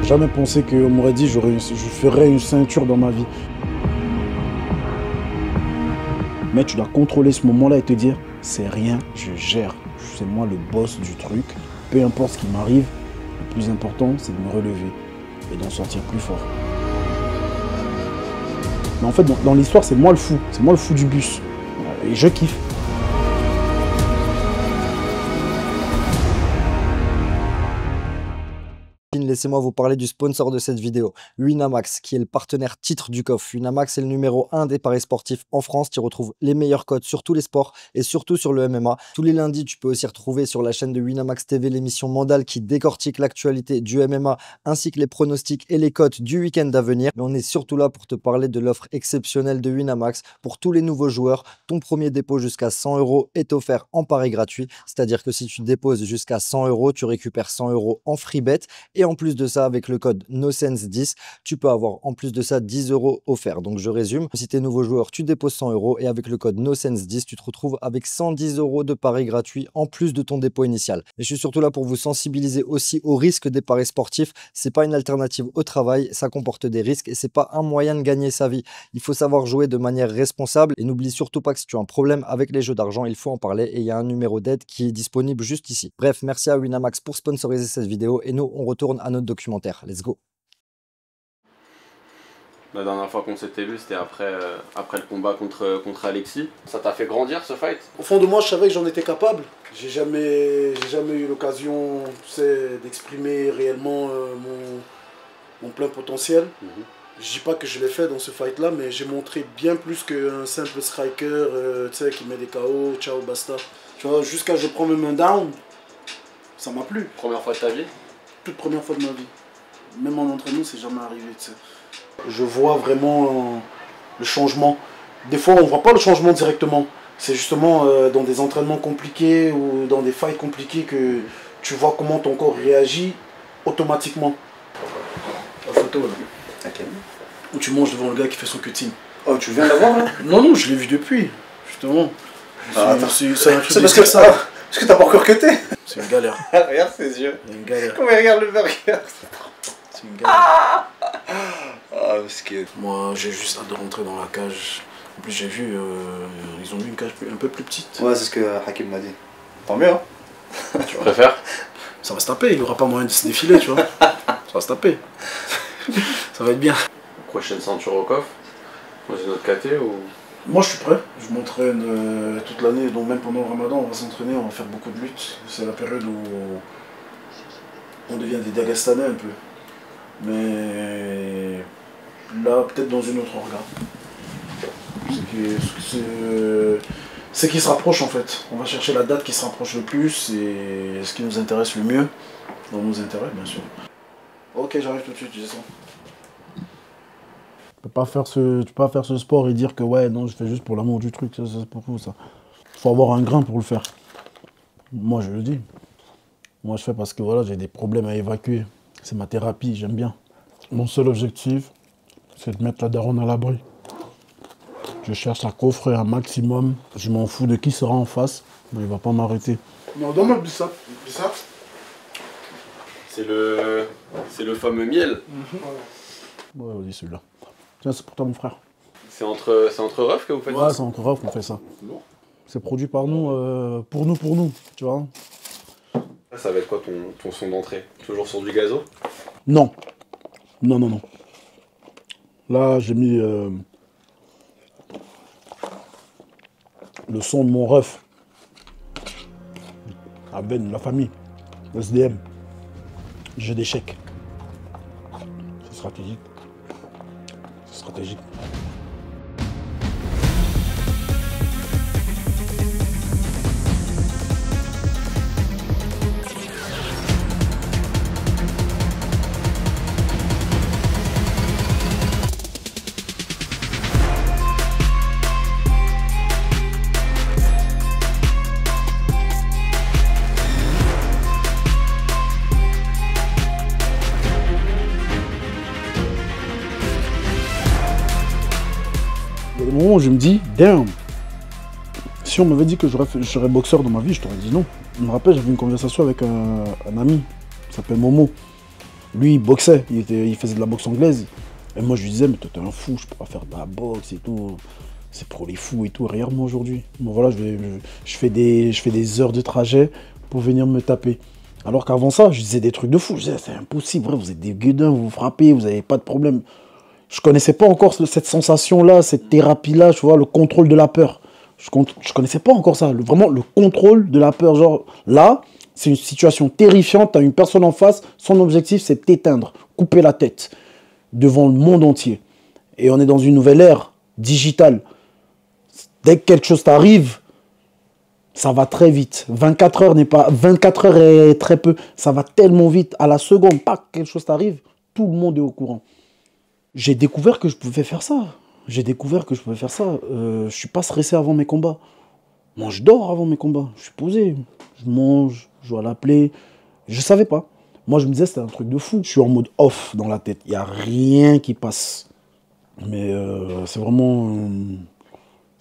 jamais pensé qu'on m'aurait dit je ferais une ceinture dans ma vie. Mais tu dois contrôler ce moment-là et te dire, c'est rien, je gère. C'est moi le boss du truc. Peu importe ce qui m'arrive, le plus important, c'est de me relever et d'en sortir plus fort. Mais en fait, dans l'histoire, c'est moi le fou. C'est moi le fou du bus. Et je kiffe. Laissez-moi vous parler du sponsor de cette vidéo, Winamax, qui est le partenaire titre du COF. Winamax est le numéro 1 des paris sportifs en France. Tu retrouves les meilleurs codes sur tous les sports et surtout sur le MMA. Tous les lundis, tu peux aussi retrouver sur la chaîne de Winamax TV l'émission Mandal qui décortique l'actualité du MMA ainsi que les pronostics et les cotes du week-end à venir. Mais on est surtout là pour te parler de l'offre exceptionnelle de Winamax. Pour tous les nouveaux joueurs, ton premier dépôt jusqu'à 100 € est offert en pari gratuit. C'est-à-dire que si tu déposes jusqu'à 100 €, tu récupères 100 € en free bet. Et en plus de ça, avec le code NOSENSE10, tu peux avoir en plus de ça 10 € offerts. Donc je résume, si tu es nouveau joueur, tu déposes 100 € et avec le code NOSENSE10, tu te retrouves avec 110 € de paris gratuits en plus de ton dépôt initial. Et je suis surtout là pour vous sensibiliser aussi au risque des paris sportifs. C'est pas une alternative au travail, ça comporte des risques et c'est pas un moyen de gagner sa vie. Il faut savoir jouer de manière responsable et n'oublie surtout pas que si tu as un problème avec les jeux d'argent, il faut en parler et il y a un numéro d'aide qui est disponible juste ici. Bref, merci à Winamax pour sponsoriser cette vidéo et nous on retourne à notre documentaire. Let's go. La dernière fois qu'on s'était vu, c'était après le combat contre Alexis. Ça t'a fait grandir ce fight? Au fond de moi, je savais que j'en étais capable. J'ai jamais eu l'occasion, tu sais, d'exprimer réellement mon plein potentiel. Je dis pas que je l'ai fait dans ce fight-là, mais j'ai montré bien plus qu'un simple striker, tu sais, qui met des KO, ciao, basta. Tu vois, jusqu'à je prends mes mains down, ça m'a plu. Première fois de ta vie? Toute première fois de ma vie. Même en entraînement, c'est jamais arrivé, tu sais. Je vois vraiment le changement. Des fois, on ne voit pas le changement directement. C'est justement dans des entraînements compliqués ou dans des fights compliqués que tu vois comment ton corps réagit automatiquement. La photo, là. Ok. Où tu manges devant le gars qui fait son cutting. Oh, tu viens d'avoir là? Non, je l'ai vu depuis, justement. C'est un truc parce que t'as pas encore cuté. C'est une galère. Regarde ses yeux. C'est une galère. Comment il regarde le burger. C'est une galère. Ah, mesquin. Moi, j'ai juste hâte de rentrer dans la cage. En plus, j'ai vu, ils ont mis une cage un peu plus petite. Ouais, c'est ce que Hakim m'a dit. Tant mieux, hein. Tu préfères? Ça va se taper, il n'y aura pas moyen de se défiler, tu vois. Ça va se taper. Ça va être bien. Prochaine ceinture au coffre? Dans une autre KT ou? Moi, je suis prêt. Je m'entraîne toute l'année, donc même pendant le ramadan, on va s'entraîner, on va faire beaucoup de luttes. C'est la période où on devient des Dagestanais un peu. Mais là, peut-être dans une autre orga. C'est qui se rapproche en fait. On va chercher la date qui se rapproche le plus et ce qui nous intéresse le mieux. Dans nos intérêts, bien sûr. Ok, j'arrive tout de suite, tu descends. Tu peux pas faire ce sport et dire que ouais, non, je fais juste pour l'amour du truc. Ça, c'est pour vous, ça. Il faut avoir un grain pour le faire. Moi, je le dis. Moi, je fais parce que voilà, j'ai des problèmes à évacuer. C'est ma thérapie, j'aime bien. Mon seul objectif, c'est de mettre la daronne à l'abri. Je cherche à coffrer un maximum. Je m'en fous de qui sera en face, mais il va pas m'arrêter. Non, donne-moi le bissap. Bissap. C'est le fameux miel. Ouais, vas-y, celui-là. Tiens, c'est pour toi, mon frère. C'est entre refs que vous faites ça? Ouais, c'est entre refs qu'on fait ça. C'est produit par nous, pour nous, tu vois. Ça va être quoi ton son d'entrée? Toujours sur du gazo? Non. Non. Là, j'ai mis le son de mon ref. À Ben, la famille. SDM. Jeu d'échecs. C'est stratégique. C'est stratégique. Il y a des moments où je me dis, damn, si on m'avait dit que je serais boxeur dans ma vie, je t'aurais dit non. Je me rappelle, j'avais une conversation avec un ami, il s'appelle Momo. Lui, il boxait, il faisait de la boxe anglaise. Et moi, je lui disais, mais toi, t'es un fou, je peux pas faire de la boxe et tout. C'est pour les fous et tout. Regarde-moi aujourd'hui. Bon, voilà, je fais des heures de trajet pour venir me taper. Alors qu'avant ça, je disais des trucs de fou. Je disais, c'est impossible, vous êtes des gueudins, vous vous frappez, vous n'avez pas de problème. Je connaissais pas encore cette sensation-là, cette thérapie-là, tu vois, le contrôle de la peur. Je connaissais pas encore ça. Vraiment, le contrôle de la peur. Genre, là, c'est une situation terrifiante. Tu as une personne en face, son objectif, c'est de t'éteindre, couper la tête devant le monde entier. Et on est dans une nouvelle ère digitale. Dès que quelque chose t'arrive, ça va très vite. 24 heures est très peu. Ça va tellement vite. À la seconde, pas quelque chose t'arrive, tout le monde est au courant. J'ai découvert que je pouvais faire ça. Je suis pas stressé avant mes combats. Moi, je dors avant mes combats. Je suis posé. Je mange, je joue à la play. Je savais pas. Moi, je me disais, c'était un truc de fou. Je suis en mode off dans la tête. Il n'y a rien qui passe. Mais c'est vraiment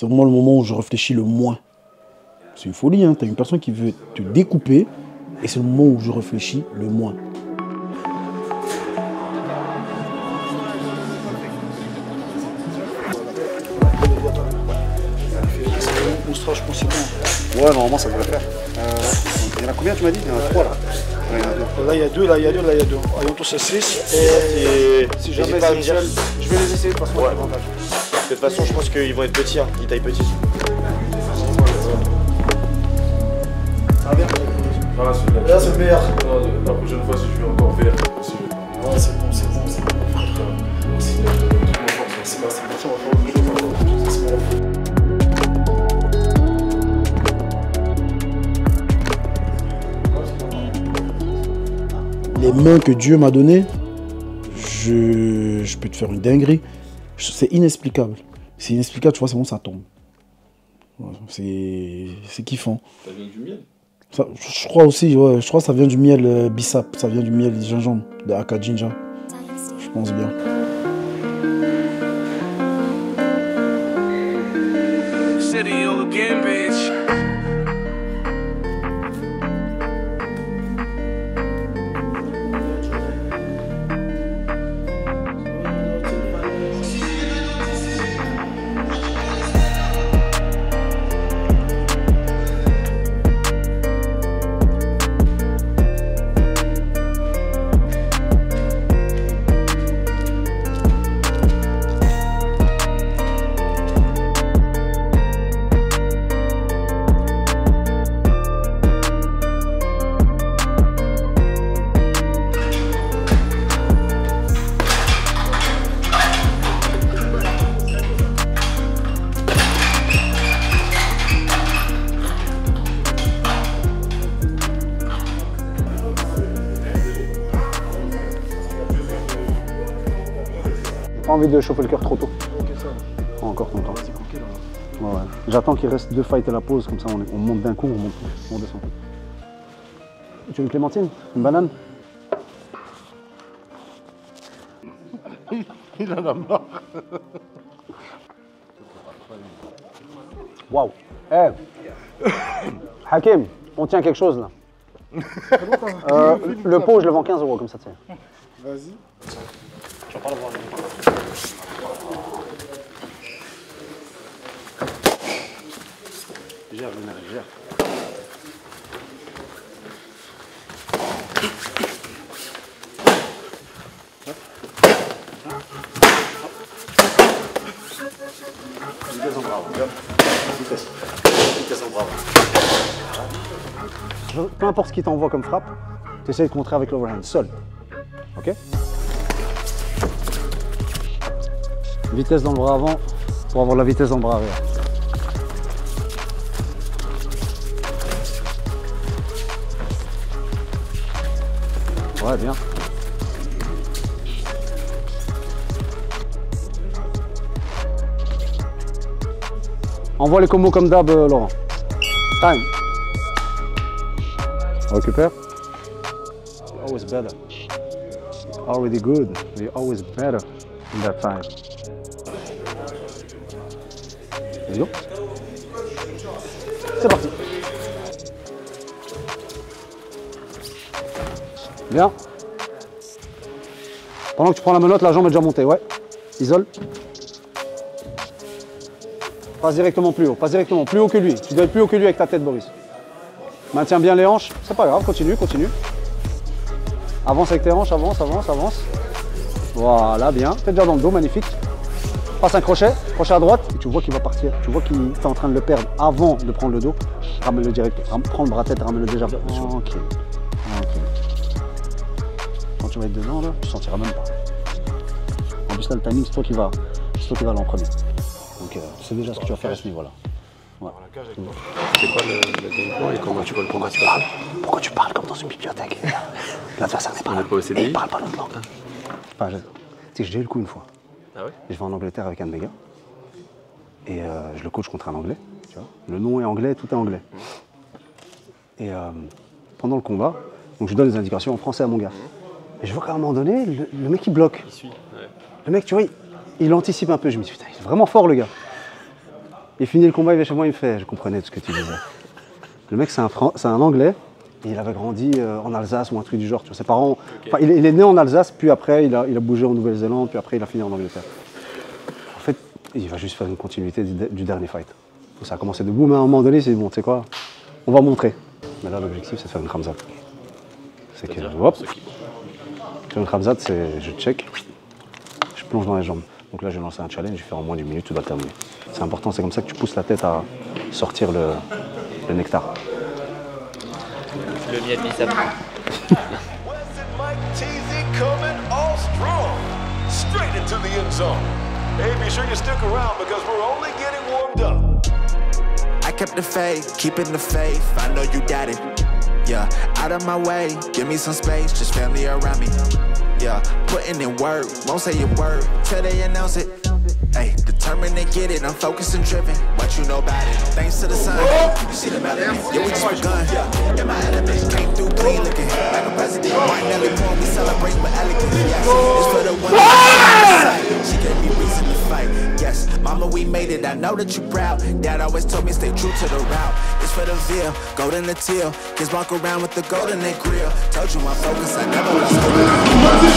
le moment où je réfléchis le moins. C'est une folie, hein. Tu as une personne qui veut te découper et c'est le moment où je réfléchis le moins. Je pense que c'est bon. Ouais, normalement ça devrait faire. Il y en a combien tu m'as dit? Il y en a 3 là. Ouais, il y en a 2. Là il y a 2, là il y a 2, là il y a 2. Ayons tous 6 et si jamais c'est une seule, je vais les essayer de toute façon. Ouais. De toute façon, je pense qu'ils vont être petits, hein. Ils taillent petits. Ça va bien. Voilà, c'est Là c'est le meilleur. La prochaine fois, si je vais encore faire, si je... Ouais, c'est bon, c'est bon, c'est bon. C'est bon, on va faire autre chose. C'est bon. Les mains que Dieu m'a données, je peux te faire une dinguerie. C'est inexplicable. C'est inexplicable, tu vois, c'est bon, ça tombe. C'est kiffant. Ça vient du miel. Ça, je crois aussi, ouais, je crois que ça vient du miel bissap, ça vient du miel gingembre, de Aka Jinja. Je pense bien. City again, bitch. Pas envie de chauffer le cœur trop tôt. Encore ton temps. Ouais, ouais. J'attends qu'il reste 2 fights à la pause, comme ça on monte d'un coup, on descend. Tu veux une clémentine? Une banane? Il en a marre. Waouh! Eh! Hakim, on tient quelque chose là. Le pot, je le vends 15 € comme ça, tiens. Vas-y. Tu vas pas le voir. Gère, Lionel, gère. Vitesse en brave. Vitesse en brave. Peu importe ce qu'il t'envoie comme frappe, tu essaies de contrer avec l'overhand, seul. Ok? Vitesse dans le bras avant pour avoir la vitesse dans le bras arrière. Ouais, bien. Envoie les combos comme d'hab, Laurent. Time. On récupère. You're always better. You're already good. You're always better in that time. Let's go. C'est parti. Bien. Pendant que tu prends la menotte, la jambe est déjà montée, ouais. Isole. Passe directement plus haut, plus haut que lui. Tu dois être plus haut que lui avec ta tête, Boris. Maintiens bien les hanches, c'est pas grave, continue, continue. Avance avec tes hanches, avance, avance, avance. Voilà, bien. Fais déjà dans le dos, magnifique. Passe un crochet, crochet à droite. Et tu vois qu'il va partir, tu vois qu'il est en train de le perdre avant de prendre le dos. Ramène-le direct, prends le bras tête, ramène-le déjà. Ok. Quand tu vas être dedans, là, tu sentiras même pas. En plus, là, le timing, c'est toi qui vas aller en premier. Donc, tu sais déjà ce que tu vas faire à ce niveau-là. Ouais. C'est quoi le game plan et comment tu vois le combat se passer? Pourquoi tu parles comme dans une bibliothèque? L'adversaire n'est pas là. On est pas au CDI? Il parle pas notre langue. Enfin, tu sais, j'ai eu le coup une fois. Ah ouais? Je vais en Angleterre avec un de mes gars. Et je le coach contre un anglais. Tu vois. Le nom est anglais, tout est anglais. Et pendant le combat, donc je donne des indications en français à mon gars. Et je vois qu'à un moment donné, le mec il bloque. Il suit, ouais. Le mec, tu vois, il anticipe un peu. Je me dis, putain, il est vraiment fort le gars. Il finit le combat, il vient chez moi, il me fait, je comprenais tout ce que tu disais. Le mec, c'est un anglais. Et il avait grandi en Alsace ou un truc du genre. Tu vois, ses parents, okay. Il est né en Alsace, puis après il a bougé en Nouvelle-Zélande, puis après il a fini en Angleterre. En fait, il va juste faire une continuité du dernier fight. Ça a commencé debout, mais à un moment donné, c'est bon, tu sais quoi, on va montrer. Mais là, l'objectif, c'est de faire une Khamzat. C'est que, hop, faire une Khamzat, c'est je check, je plonge dans les jambes. Donc là, je vais lancer un challenge, je vais faire en moins d'une minute, tu dois terminer. C'est important, c'est comme ça que tu pousses la tête à sortir le nectar. Le miel bicep. I kept the faith, keeping the faith. I know you got it. Yeah, out of my way, give me some space, just family around me. Yeah, putting in work, won't say a word till they announce it. Hey, determined to get it, I'm focused and driven. What you know about it? Thanks to the sun, you see the melody. Yeah, we just begun. In my element, came through clean looking like a president. Martinelli point, we celebrate with elegance. Yes, it's for the one. She gave me reason to fight. Yes, mama, we made it. I know that you proud. Dad always told me stay true to the route. It's for the veal, golden the teal. Kids walk around with the golden they grill. Told you I'm focused, I never lost.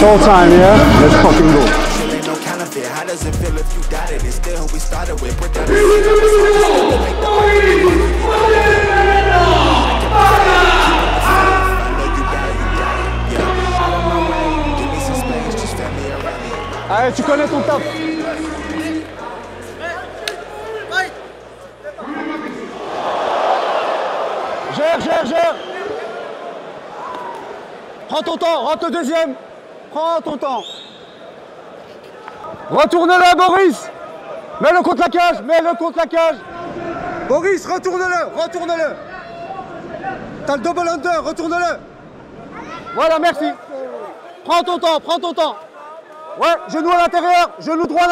Showtime, yeah? Let's fucking go. No counterfeit. How does it feel if you got it? It's still who we started with. Put that allez, tu connais ton top. Gère. Prends ton temps, rentre le deuxième. Prends ton temps. Retourne-le, Boris. Mets-le contre la cage, Boris, retourne-le. T'as le double under, retourne-le. Voilà, merci. Prends ton temps. Ouais, genou à l'intérieur, genou droit à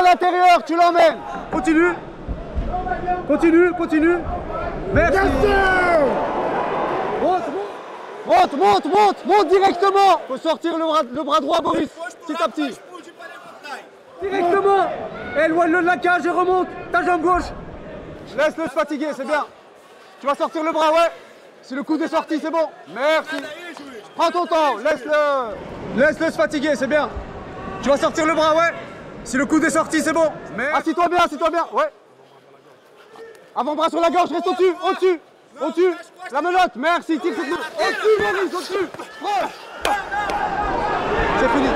l'intérieur, tu l'emmènes. Continue. Merci. Monte directement. Faut sortir le bras droit, Boris, petit à petit. Directement. Éloigne-le de la cage et remonte. Ta jambe gauche. Laisse-le se fatiguer, c'est bien. Tu vas sortir le bras, ouais. Si le coup est sorti, c'est bon. Merci. Prends ton temps, laisse-le se fatiguer, c'est bien. Tu vas sortir le bras, ouais. Si le coude est sorti, c'est bon. Assis-toi bien, ouais. Avant-bras sur la gorge, reste au-dessus. La menotte, merci, tire cette menotte. Au-dessus, Boris, au-dessus. C'est fini.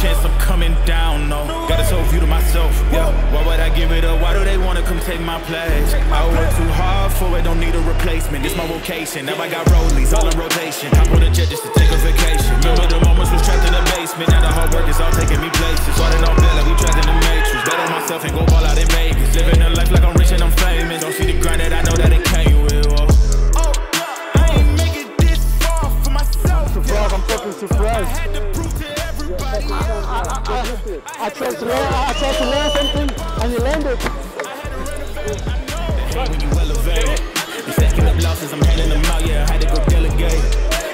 Chance I'm coming down, no. Got this whole view to myself, yeah. Why would I give it up? Why do they wanna come take my place? I work too hard for it, don't need a replacement. This my vocation, now I got rollies all in rotation. Hop on a jet just to take a vacation. Remember the moments was trapped in the basement. Now the hard work is all taking me places. Started on bed like we trapped in the matrix. Bet on myself and go ball out in Vegas. Living a life like I'm rich and I'm famous. Don't see the grind that I know that it came with. Oh, I ain't make it this far for myself. Surprise, I'm fucking surprised. I had to prove to I tried to learn something and you learned it. When you elevate, you're stacking up losses, I'm handing them out, yeah, I had to go delegate.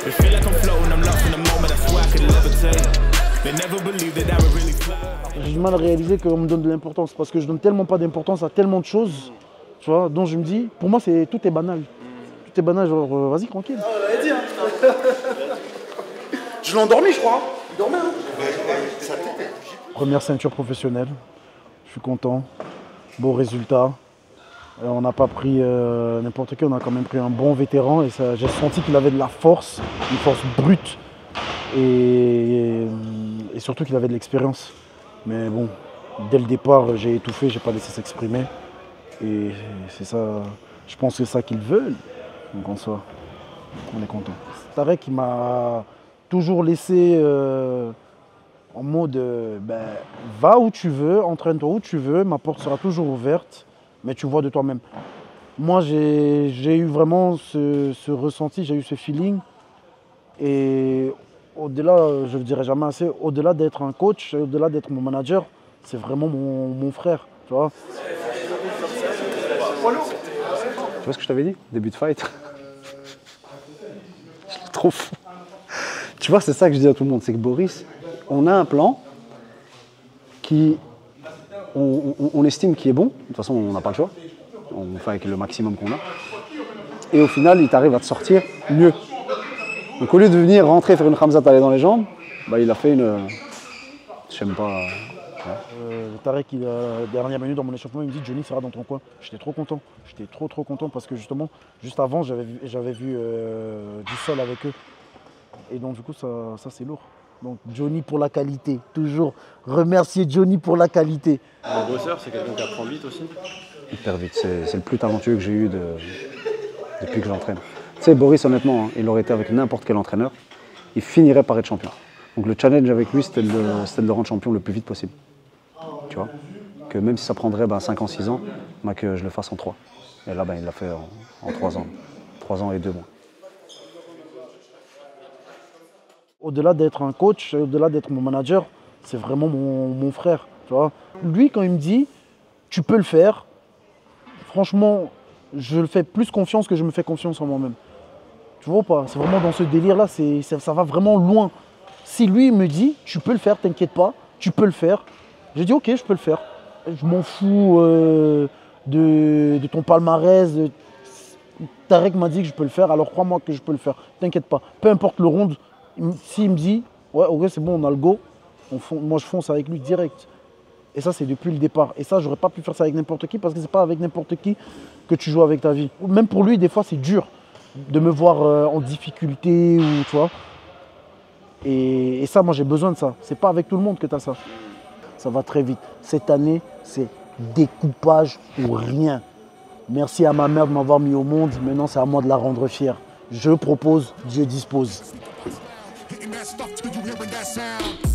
It feel like I'm floating, I'm lost in the moment, I swear I could levitate. They never believed that I would really fly. j'ai du mal à réaliser qu'on me donne de l'importance. Parce que je donne tellement pas d'importance à tellement de choses, tu vois, dont je me dis, pour moi, tout est banal. Tout est banal, genre, vas-y, tranquille. Ah, on l'avait dit, hein. Je l'ai endormi, je crois. Il dormait, hein. Première ceinture professionnelle, je suis content. Beau résultat. On n'a pas pris n'importe qui, on a quand même pris un bon vétéran et j'ai senti qu'il avait de la force, une force brute et surtout qu'il avait de l'expérience. Mais bon, dès le départ, j'ai étouffé, j'ai pas laissé s'exprimer et c'est ça, je pense que c'est ça qu'ils veulent. Donc en soi, on est content. Tarek, il m'a toujours laissé en mode va où tu veux, entraîne-toi où tu veux, ma porte sera toujours ouverte. Mais tu vois de toi-même. Moi, j'ai eu vraiment ce ressenti, j'ai eu ce feeling. Et au-delà, je ne le dirai jamais assez, au-delà d'être un coach, au-delà d'être mon manager, c'est vraiment mon frère. Tu vois, ce que je t'avais dit, début de fight? Je suis trop fou. Tu vois, c'est ça que je dis à tout le monde, c'est que Boris, on a un plan qui... On estime qu'il est bon, de toute façon on n'a pas le choix, on fait avec le maximum qu'on a. Et au final, il t'arrive à te sortir mieux. Donc au lieu de venir rentrer, faire une Khamzat, aller dans les jambes, il a fait une... je sais même pas... Tarek, dernière minute dans mon échauffement, il me dit Johnny sera dans ton coin. J'étais trop content, j'étais trop content parce que justement, juste avant, j'avais vu du sol avec eux. Et donc du coup, ça c'est lourd. Donc Johnny pour la qualité, toujours remercier Johnny pour la qualité. Un bosseur, c'est quelqu'un qui apprend vite aussi. Hyper vite, c'est le plus talentueux que j'ai eu depuis que j'entraîne. Tu sais, Boris, honnêtement, hein, il aurait été avec n'importe quel entraîneur, il finirait par être champion. Donc le challenge avec lui, c'était de le rendre champion le plus vite possible. Tu vois, que même si ça prendrait 5 ans, 6 ans, que je le fasse en 3. Et là, il l'a fait en 3 ans. 3 ans et 2 mois. Au-delà d'être un coach, au-delà d'être mon manager, c'est vraiment mon frère. Tu vois. Lui, quand il me dit « tu peux le faire », franchement, je le fais plus confiance que je me fais confiance en moi-même. Tu vois ou pas? C'est vraiment dans ce délire-là, ça va vraiment loin. Si lui me dit « tu peux le faire, t'inquiète pas, tu peux le faire », j'ai dit « ok, je peux le faire ». Je m'en fous de ton palmarès. Tarek m'a dit que je peux le faire, alors crois-moi que je peux le faire. T'inquiète pas, peu importe le round. S'il me dit, ouais, ok, c'est bon, on a le go, moi je fonce avec lui direct. Et ça, c'est depuis le départ. Et ça, j'aurais pas pu faire ça avec n'importe qui parce que c'est pas avec n'importe qui que tu joues avec ta vie. Même pour lui, des fois, c'est dur de me voir en difficulté ou tu vois. Et ça, moi, j'ai besoin de ça. C'est pas avec tout le monde que tu as ça. Ça va très vite. Cette année, c'est découpage ou rien. Merci à ma mère de m'avoir mis au monde. Maintenant, c'est à moi de la rendre fière. Je propose, Dieu dispose. Hitting that stuff till you hearing that sound.